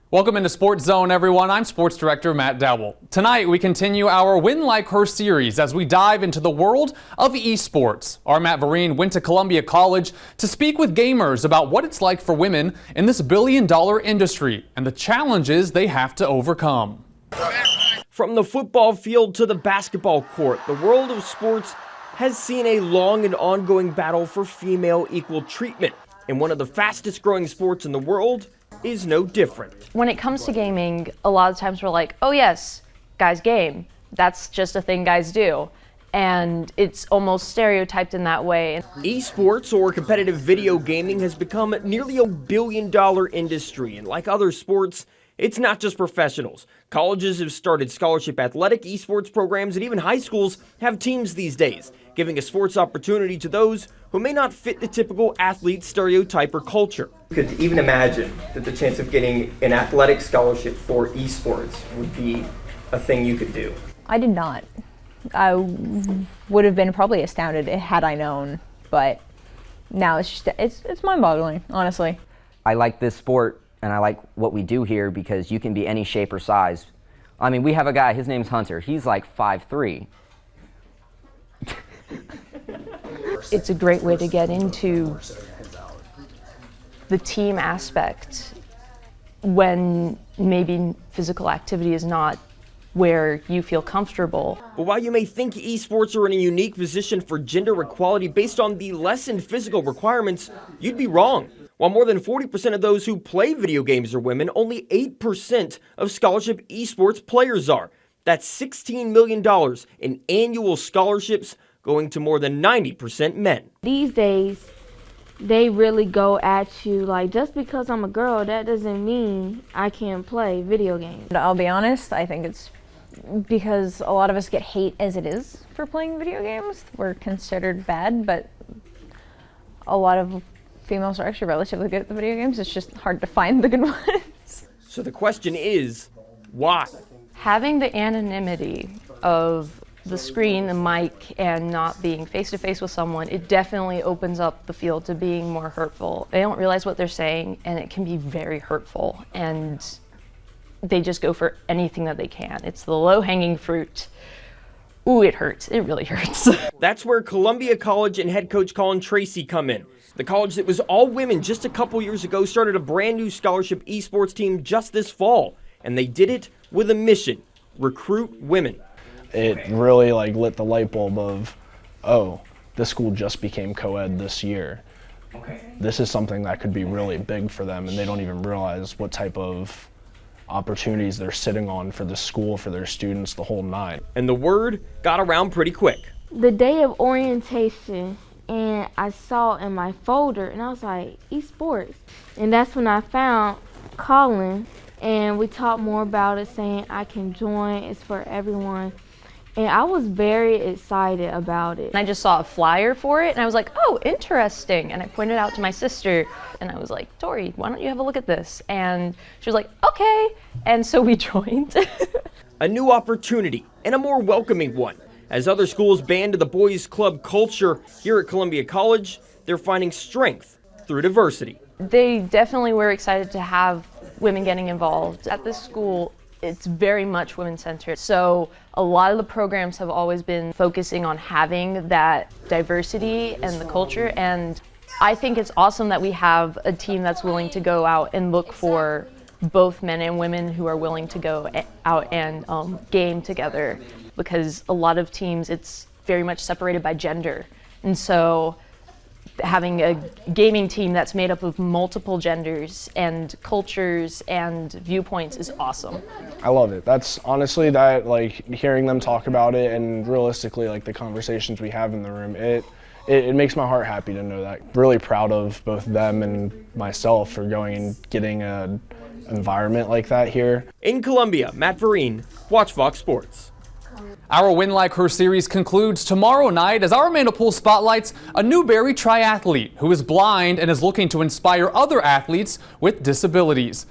Welcome into Sports Zone, everyone. I'm Sports Director Matt Dowell. Tonight, we continue our Win Like Her series as we dive into the world of esports. Our Matt Vereen went to Columbia College to speak with gamers about what it's like for women in this billion-dollar industry and the challenges they have to overcome. From the football field to the basketball court, the world of sports has seen a long and ongoing battle for female equal treatment. And one of the fastest growing sports in the world is no different. When it comes to gaming, a lot of times we're like, oh yes, guys game. That's just a thing guys do. And it's almost stereotyped in that way. Esports, or competitive video gaming, has become nearly $1 billion industry. And like other sports, it's not just professionals. Colleges have started scholarship athletic esports programs, and even high schools have teams these days, giving a sports opportunity to those who may not fit the typical athlete stereotype or culture. Could even imagine that the chance of getting an athletic scholarship for esports would be a thing you could do? I did not. I would have been probably astounded had I known, but now it's mind-boggling, honestly. I like this sport and I like what we do here because you can be any shape or size. I mean, we have a guy, his name's Hunter. He's like 5'3". It's a great way to get into the team aspect when maybe physical activity is not where you feel comfortable. But while you may think esports are in a unique position for gender equality based on the lessened physical requirements, you'd be wrong. While more than 40% of those who play video games are women, only 8% of scholarship esports players are. That's $16 million in annual scholarships, going to more than 90% men. These days, they really go at you like, just because I'm a girl, that doesn't mean I can't play video games. I'll be honest, I think it's because a lot of us get hate as it is for playing video games. We're considered bad, but a lot of females are actually relatively good at the video games. It's just hard to find the good ones. So the question is, why? Having the anonymity of the screen, the mic, and not being face-to-face with someone, it definitely opens up the field to being more hurtful. They don't realize what they're saying, and it can be very hurtful, and they just go for anything that they can. It's the low-hanging fruit. Ooh, it hurts. It really hurts. That's where Columbia College and head coach Colin Tracy come in. The college that was all women just a couple years ago started a brand new scholarship esports team just this fall, and they did it with a mission: recruit women. It really lit the light bulb of, oh, this school just became co-ed this year. This is something that could be really big for them, and they don't even realize what type of opportunities they're sitting on for the school, for their students, the whole nine. And the word got around pretty quick. The day of orientation, and I saw in my folder, and I was like, esports. And that's when I found Colin, and we talked more about it, saying I can join, it's for everyone. And I was very excited about it. And I just saw a flyer for it, and I was like, oh, interesting. And I pointed out to my sister, and I was like, Tori, why don't you have a look at this? And she was like, okay. And so we joined. A new opportunity, and a more welcoming one. As other schools band to the boys' club culture, here at Columbia College, they're finding strength through diversity. They definitely were excited to have women getting involved. At this school, it's very much women-centered. So a lot of the programs have always been focusing on having that diversity and the culture. And I think it's awesome that we have a team that's willing to go out and look for both men and women who are willing to go out and game together. Because a lot of teams, it's very much separated by gender. And so having a gaming team that's made up of multiple genders and cultures and viewpoints is awesome. I love it. That's honestly that, hearing them talk about it and realistically, the conversations we have in the room, it makes my heart happy to know that. Really proud of both them and myself for going and getting an environment like that here. In Columbia, Matt Vereen, Watch Fox Sports. Our Win Like Her series concludes tomorrow night as our Amanda Poole spotlights a Newberry triathlete who is blind and is looking to inspire other athletes with disabilities.